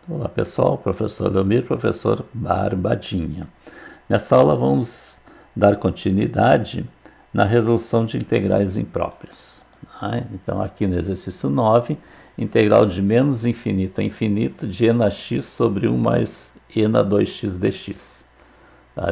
Olá pessoal, professor Leomir, professor Barbadinha. Nessa aula vamos dar continuidade na resolução de integrais impróprios. Então aqui no exercício 9, integral de menos infinito a infinito de e na x sobre 1 mais e na 2x dx.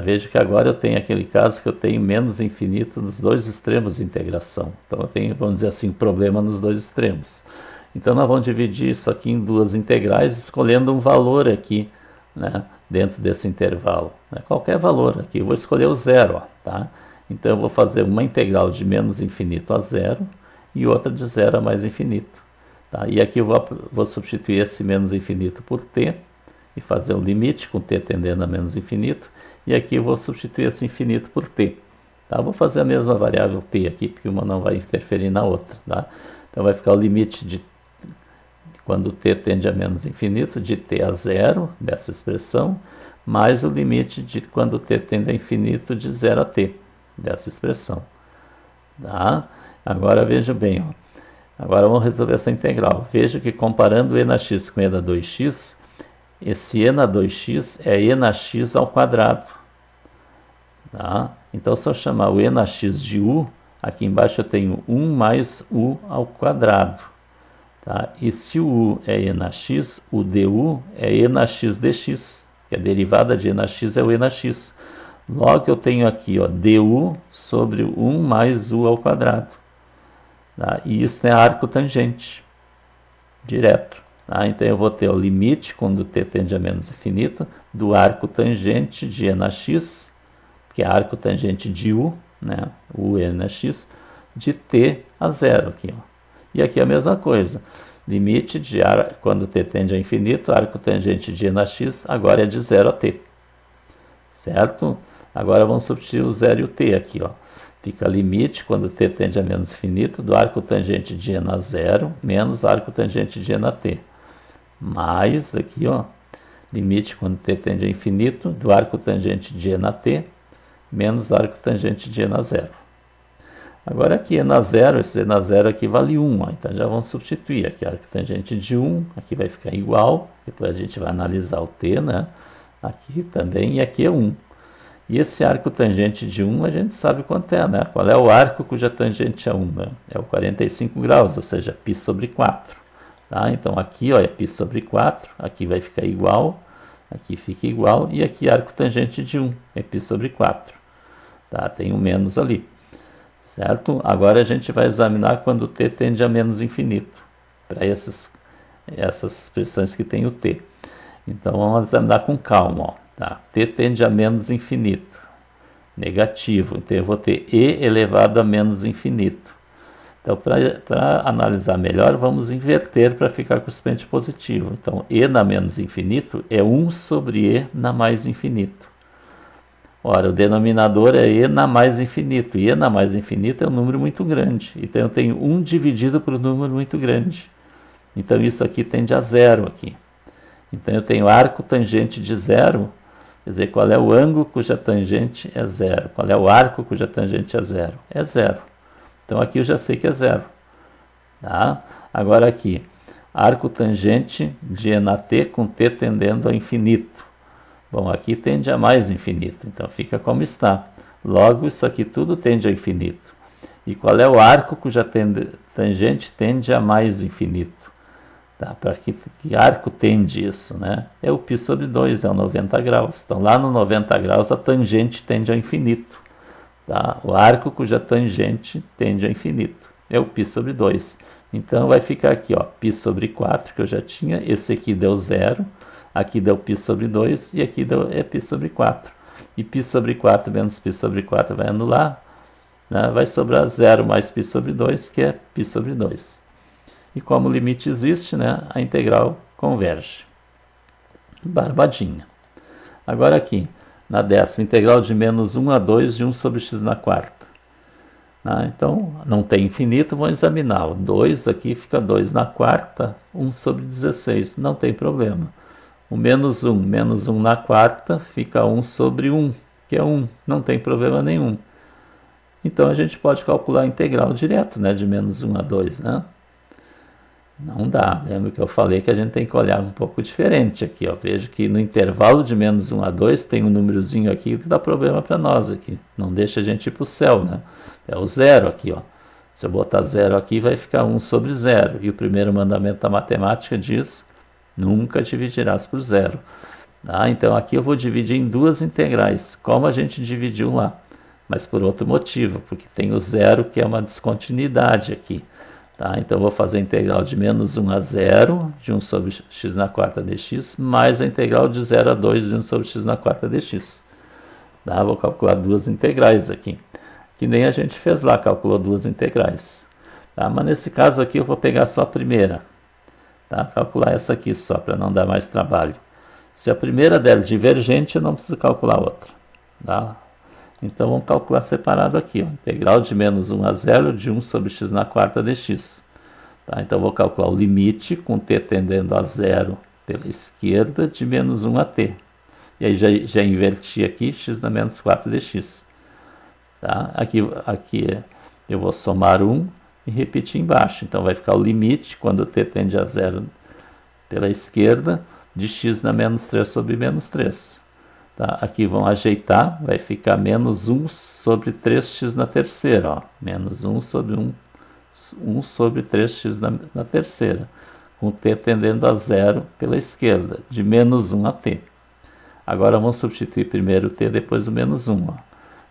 Veja que agora eu tenho aquele caso que eu tenho menos infinito nos dois extremos de integração. Então eu tenho, vamos dizer assim, problema nos dois extremos. Então nós vamos dividir isso aqui em duas integrais, escolhendo um valor aqui, né, dentro desse intervalo. Qualquer valor aqui, eu vou escolher o zero. Tá? Então eu vou fazer uma integral de menos infinito a zero e outra de zero a mais infinito. Tá? E aqui eu vou substituir esse menos infinito por t e fazer um limite com t tendendo a menos infinito. E aqui eu vou substituir esse infinito por t. Tá? Vou fazer a mesma variável t aqui, porque uma não vai interferir na outra. Tá? Então vai ficar o limite de quando t tende a menos infinito, de t a zero, dessa expressão, mais o limite de quando t tende a infinito, de 0 a t, dessa expressão. Tá? Agora veja bem, ó. Agora vamos resolver essa integral. Veja que comparando e na x com e na 2x, esse e na 2x é e na x ao quadrado. Tá? Então, se eu chamar o e na x de u, aqui embaixo eu tenho 1 mais u ao quadrado. Tá? E se o u é e na x, o du é e na x dx, que a derivada de e na x é o e na x. Logo eu tenho aqui, ó, du sobre 1 mais u ao quadrado. Tá? E isso é arco tangente, direto. Tá? Então eu vou ter o limite, quando t tende a menos infinito, do arco tangente de e na x, que é arco tangente de u, né? U e na x, de t a zero aqui, ó. E aqui a mesma coisa, limite de quando t tende a infinito, arco tangente de e na x, agora é de 0 a t. Certo? Agora vamos substituir o 0 e o t aqui, ó. Fica limite, quando t tende a menos infinito, do arco tangente de e na 0, menos arco tangente de e na t. Mais, aqui, ó, limite, quando t tende a infinito, do arco tangente de e na t, menos arco tangente de e na 0. Agora aqui e na 0, esse e na 0 aqui vale 1, ó, então já vamos substituir. Aqui arco tangente de 1, aqui vai ficar igual, depois a gente vai analisar o t, né? Aqui também, e aqui é 1. E esse arco tangente de 1 a gente sabe quanto é, né? Qual é o arco cuja tangente é 1? Né? É o 45 graus, ou seja, π sobre 4. Tá? Então aqui, ó, é π sobre 4, aqui vai ficar igual, aqui fica igual, e aqui arco tangente de 1, é π sobre 4. Tá? Tem um menos ali. Certo? Agora a gente vai examinar quando t tende a menos infinito, para essas expressões que tem o t. Então vamos examinar com calma. Ó. Tá? T tende a menos infinito, negativo, então eu vou ter e elevado a menos infinito. Então para analisar melhor, vamos inverter para ficar com o expoente positivo. Então e na menos infinito é 1 sobre e na mais infinito. Ora, o denominador é e na mais infinito. E na mais infinito é um número muito grande. Então eu tenho 1 dividido por um número muito grande. Então isso aqui tende a zero aqui. Então eu tenho arco tangente de zero. Quer dizer, qual é o ângulo cuja tangente é zero? Qual é o arco cuja tangente é zero? É zero. Então aqui eu já sei que é zero. Tá? Agora aqui, arco tangente de e na t com t tendendo a infinito. Bom, aqui tende a mais infinito, então fica como está. Logo, isso aqui tudo tende a infinito. E qual é o arco cuja tangente tende a mais infinito? Tá? Para que arco tende isso? Né? É o π sobre 2, é o 90 graus. Então, lá no 90 graus, a tangente tende ao infinito. Tá? O arco cuja tangente tende ao infinito. É o π sobre 2. Então, vai ficar aqui, ó, π sobre 4, que eu já tinha. Esse aqui deu 0. Aqui deu π sobre 2 e aqui deu π sobre 4. E π sobre 4 menos π sobre 4 vai anular, né? Vai sobrar 0 mais π sobre 2, que é π sobre 2. E como o limite existe, né, a integral converge. Barbadinha. Agora aqui, na décima, integral de menos 1 a 2 de 1 sobre x na quarta. Então, não tem infinito, vamos examinar. O 2 aqui fica 2 na quarta, 1 sobre 16, não tem problema. O menos 1 na quarta fica 1 sobre 1, que é 1, não tem problema nenhum. Então a gente pode calcular a integral direto, né, de menos 1 a 2. Né? Não dá. Lembra que eu falei que a gente tem que olhar um pouco diferente aqui, ó. Veja que no intervalo de menos 1 a 2 tem um númerozinho aqui que dá problema para nós aqui. Não deixa a gente ir para o céu, né? É o zero aqui, ó. Se eu botar zero aqui, vai ficar 1 sobre zero. E o primeiro mandamento da matemática diz: nunca dividirás por zero. Tá? Então aqui eu vou dividir em duas integrais, como a gente dividiu lá, mas por outro motivo, porque tem o zero que é uma descontinuidade aqui. Tá? Então eu vou fazer a integral de menos 1 a 0 de 1 sobre x na quarta dx, mais a integral de 0 a 2 de 1 sobre x na quarta dx. Tá? Vou calcular duas integrais aqui, que nem a gente fez lá, calculou duas integrais. Tá? Mas nesse caso aqui eu vou pegar só a primeira. Tá? Calcular essa aqui só, para não dar mais trabalho. Se a primeira der divergente, eu não preciso calcular a outra. Tá? Então vamos calcular separado aqui, ó. Integral de menos 1 a 0 de 1 sobre x na quarta dx. Tá? Então vou calcular o limite com t tendendo a 0 pela esquerda de menos 1 a t. E aí já inverti aqui x na menos 4 dx. Tá? Aqui eu vou somar 1 e repetir embaixo. Então vai ficar o limite quando t tende a 0 pela esquerda de x na menos 3 sobre menos 3. Tá? Aqui vão ajeitar, vai ficar menos 1 sobre 3x na terceira. Ó. Menos 1 sobre 1 sobre 3x na terceira. Com t tendendo a 0 pela esquerda, de menos 1 a t. Agora vamos substituir primeiro o t, depois o menos 1. Ó.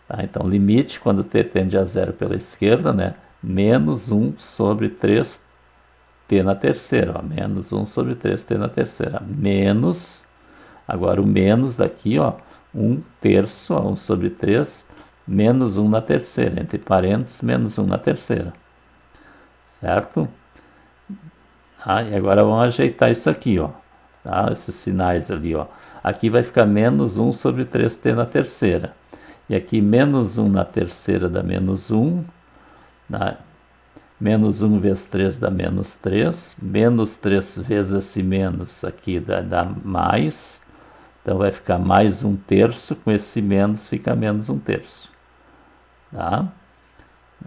Tá? Então, limite, quando t tende a 0 pela esquerda, né? Menos 1 sobre 3t na terceira. Ó. Menos 1 sobre 3t na terceira. Menos... Agora o menos daqui, ó, 1 terço, ó, 1 sobre 3, menos 1 na terceira, entre parênteses, menos 1 na terceira. Certo? Ah, e agora vamos ajeitar isso aqui, ó, tá? Esses sinais ali, ó. Aqui vai ficar menos 1 sobre 3t na terceira. E aqui menos 1 na terceira dá menos 1, tá? Menos 1 vezes 3 dá menos 3, menos 3 vezes esse menos aqui dá mais. Então vai ficar mais 1 terço, com esse menos fica menos 1 terço. Tá?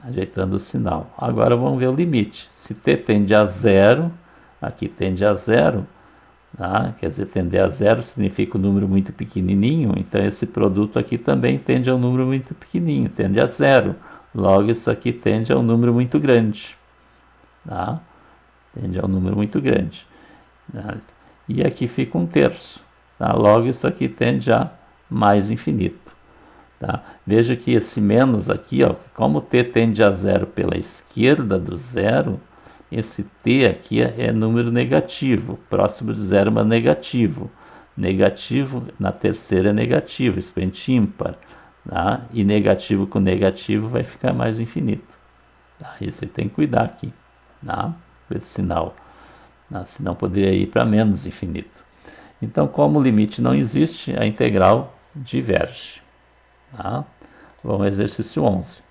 Ajeitando o sinal. Agora vamos ver o limite. Se t tende a 0, aqui tende a 0, tá? Quer dizer, tender a 0 significa um número muito pequenininho, então esse produto aqui também tende a um número muito pequenininho, tende a 0. Logo, isso aqui tende a um número muito grande. Tá? Tende a um número muito grande. Tá? E aqui fica 1 terço. Tá? Logo, isso aqui tende a mais infinito. Tá? Veja que esse menos aqui, ó, como t tende a 0 pela esquerda do zero, esse t aqui é número negativo, próximo de zero, mas negativo. Negativo na terceira é negativo, expoente ímpar. Tá? E negativo com negativo vai ficar mais infinito. Tá? Isso você tem que cuidar aqui, tá? Com esse sinal. Tá? Senão poderia ir para menos infinito. Então, como o limite não existe, a integral diverge. Tá? Vamos ao exercício 11.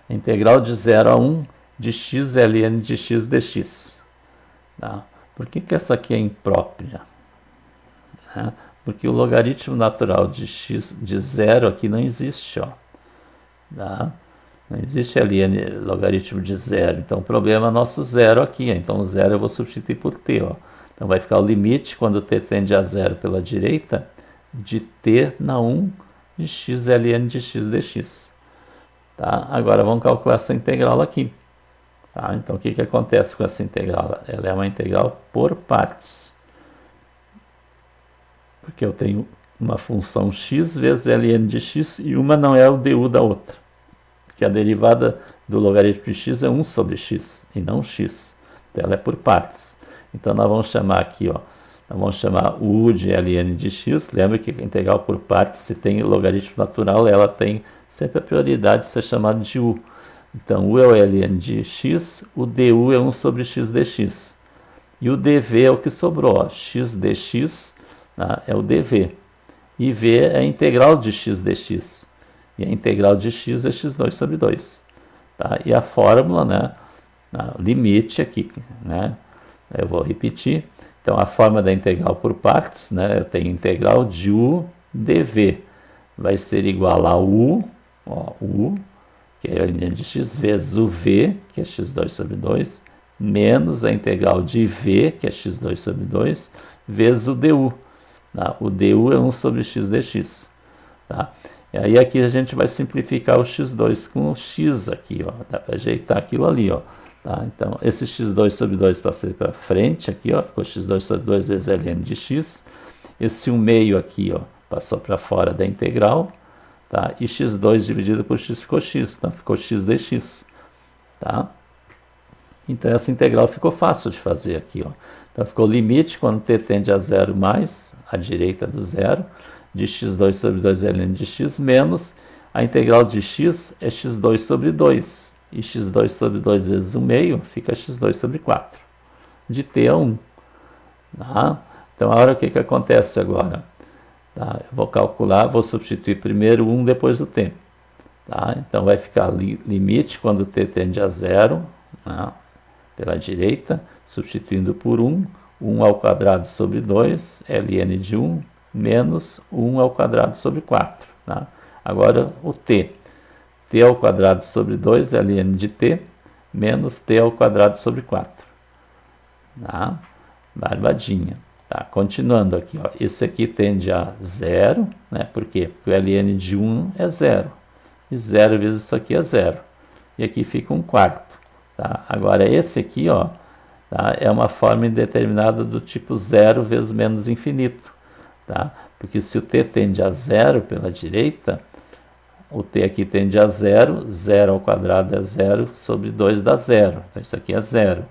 A integral de 0 a 1 de x ln de x dx. Tá? Por que essa aqui é imprópria? Tá? Porque o logaritmo natural de x de 0 aqui não existe. Ó. Tá? Não existe ln logaritmo de 0. Então, o problema é nosso zero aqui. Ó. Então, o zero eu vou substituir por t. Ó. Então, vai ficar o limite, quando t tende a 0 pela direita, de t na 1 de x ln de x dx. Tá? Agora, vamos calcular essa integral aqui. Tá? Então, o que acontece com essa integral? Ela é uma integral por partes. Porque eu tenho uma função x vezes ln de x e uma não é o du da outra. Porque a derivada do logaritmo de x é 1 sobre x e não x. Então, ela é por partes. Então, nós vamos chamar aqui, ó, nós vamos chamar u de ln de x. Lembra que a integral por partes, se tem logaritmo natural, ela tem sempre a prioridade de ser chamada de u. Então, u é o ln de x, o du é 1 sobre x dx. E o dv é o que sobrou, ó, x dx, tá, é o dv. E v é a integral de x dx. E a integral de x é x2 sobre 2. Tá? E a fórmula, né, limite aqui, né, eu vou repetir. Então, a forma da integral por partes, né, eu tenho integral de u dv. Vai ser igual a u, ó, u, que é a linha de x, vezes o v, que é x2 sobre 2, menos a integral de v, que é x2 sobre 2, vezes o du. Tá? O du é 1 sobre x dx. Tá? E aí aqui a gente vai simplificar o x2 com o x aqui, ó. Dá para ajeitar aquilo ali, ó. Tá? Então, esse x2 sobre 2 passei para frente aqui, ó. Ficou x2 sobre 2 vezes ln de x. Esse 1 meio aqui, ó, passou para fora da integral. Tá? E x2 dividido por x ficou x. Então, ficou x dx. Tá? Então, essa integral ficou fácil de fazer aqui, ó. Então, ficou o limite quando t tende a zero mais, à direita do zero, de x2 sobre 2 ln de x, menos a integral de x é x2 sobre 2. E x2 sobre 2 vezes 1 meio fica x2 sobre 4. De t a 1. Tá? Então, agora o que acontece agora? Tá? Eu vou calcular, vou substituir primeiro 1, depois o t. Tá? Então, vai ficar limite quando t tende a zero, tá? Pela direita, substituindo por 1, 1 ao quadrado sobre 2, ln de 1, menos 1 ao quadrado sobre 4. Tá? Agora o t. T ao quadrado sobre 2, ln de t, menos t ao quadrado sobre 4. Tá? Barbadinha. Tá? Continuando aqui, ó. Esse aqui tende a 0, né? Por quê? Porque o ln de 1 é 0. E 0 vezes isso aqui é 0. E aqui fica 1 quarto. Tá? Agora esse aqui, ó, tá? É uma forma indeterminada do tipo 0 vezes menos infinito. Tá? Porque se o t tende a 0 pela direita, o t aqui tende a 0, 0 ao quadrado é 0, sobre 2 dá 0. Então isso aqui é 0.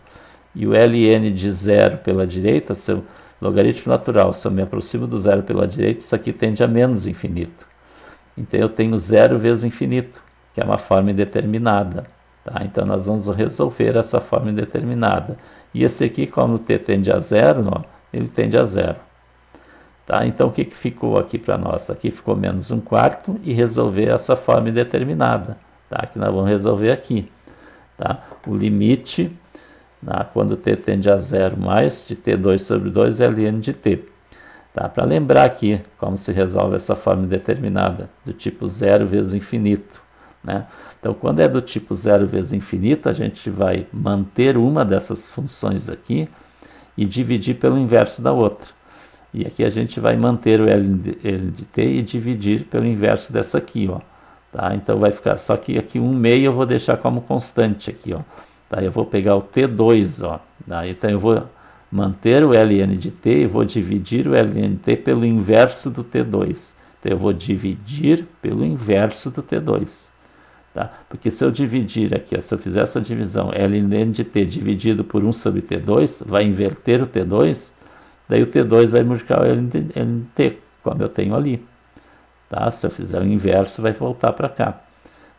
E o ln de 0 pela direita, seu logaritmo natural, se eu me aproximo do 0 pela direita, isso aqui tende a menos infinito. Então eu tenho 0 vezes infinito, que é uma forma indeterminada. Tá? Então nós vamos resolver essa forma indeterminada. E esse aqui, como o t tende a 0, ó, ele tende a 0. Tá? Então o que ficou aqui para nós? Aqui ficou menos 1 quarto e resolver essa forma indeterminada. Tá? Que nós vamos resolver aqui. Tá? O limite, tá? Quando t tende a 0 mais de t2 sobre 2 é ln de t. Tá? Para lembrar aqui como se resolve essa forma indeterminada, do tipo 0 vezes infinito. Né? Então, quando é do tipo 0 vezes infinito, a gente vai manter uma dessas funções aqui e dividir pelo inverso da outra. E aqui a gente vai manter o L de t e dividir pelo inverso dessa aqui, ó. Tá? Então vai ficar, só que aqui 1 meio eu vou deixar como constante aqui, ó. Tá? Eu vou pegar o t2, ó. Tá? Então eu vou manter o ln de t e vou dividir o ln de t pelo inverso do t2. Então eu vou dividir pelo inverso do t2. Tá? Porque se eu dividir aqui, ó, se eu fizer essa divisão ln de t dividido por 1 sobre t2, vai inverter o t2, daí o t2 vai multiplicar o ln de t, como eu tenho ali. Tá? Se eu fizer o inverso, vai voltar para cá.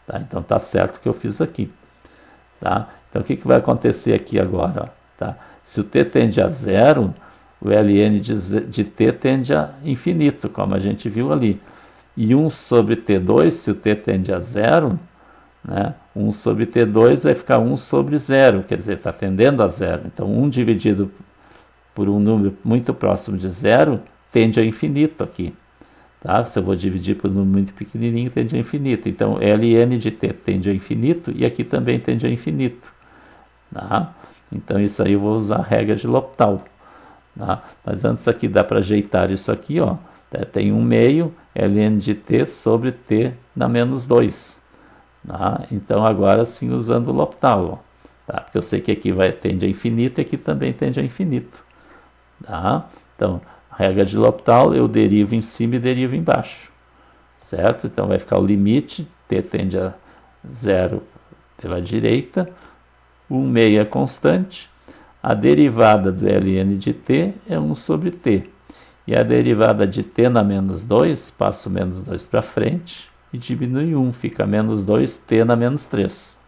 Tá? Então tá certo o que eu fiz aqui. Tá? Então o que vai acontecer aqui agora? Ó? Tá? Se o t tende a 0, o ln de t tende a infinito, como a gente viu ali. E 1 sobre t2, se o t tende a 0, né? 1 sobre t2 vai ficar 1 sobre 0, quer dizer, está tendendo a 0. Então 1 dividido por um número muito próximo de 0 tende a infinito aqui. Tá? Se eu vou dividir por um número muito pequenininho, tende a infinito. Então ln de t tende a infinito e aqui também tende a infinito. Tá? Então isso aí eu vou usar a regra de L'Hopital. Tá? Mas antes aqui dá para ajeitar isso aqui, ó. Tem 1 meio ln de t sobre t na menos 2. Tá? Então agora sim usando o L'Hopital. Tá? Porque eu sei que aqui tende a infinito e aqui também tende a infinito. Tá? Então, regra de L'Hopital, eu derivo em cima e derivo embaixo. Certo? Então vai ficar o limite, t tende a 0 pela direita, 1 meio é constante, a derivada do ln de t é 1 sobre t. E a derivada de t na menos 2, passo o menos 2 para frente e diminui 1, fica menos 2t na menos 3.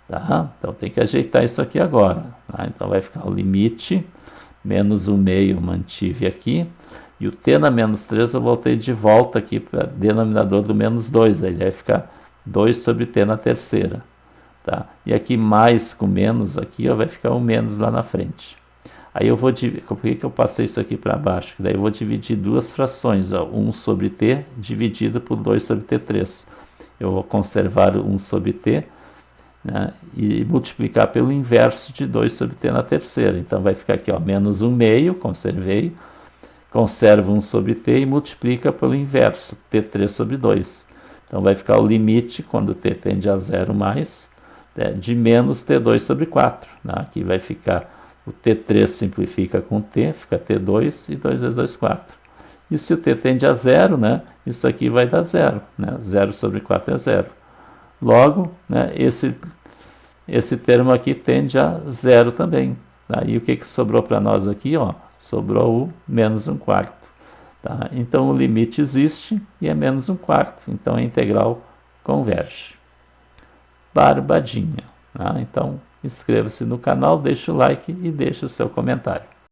Tá? Então tem que ajeitar isso aqui agora. Tá? Então vai ficar o limite, menos 1 meio mantive aqui, e o t na menos 3 eu voltei de volta aqui para denominador do menos 2, aí vai ficar 2 sobre t na terceira. Tá? E aqui mais com menos aqui, ó, vai ficar um menos lá na frente. Aí eu vou dividir, por que eu passei isso aqui para baixo? Daí eu vou dividir duas frações, ó, 1 sobre t dividido por 2 sobre t3. Eu vou conservar o 1 sobre t, né, e multiplicar pelo inverso de 2 sobre t na terceira. Então vai ficar aqui, ó, menos 1 meio, conservei, conserva 1 sobre t e multiplica pelo inverso, t3 sobre 2. Então vai ficar o limite, quando t tende a 0 mais, de menos t2 sobre 4. Né? Aqui vai ficar o t3 simplifica com t, fica t2 e 2 vezes 2, 4. E se o t tende a 0, né, isso aqui vai dar 0. Né? 0 sobre 4 é 0. Logo, né, esse termo aqui tende a 0 também. Tá? E o que sobrou para nós aqui? Ó? Sobrou o menos 1 quarto. Tá? Então o limite existe e é menos 1 quarto. Então a integral converge. Barbadinha. Tá? Então inscreva-se no canal, deixe o like e deixe o seu comentário.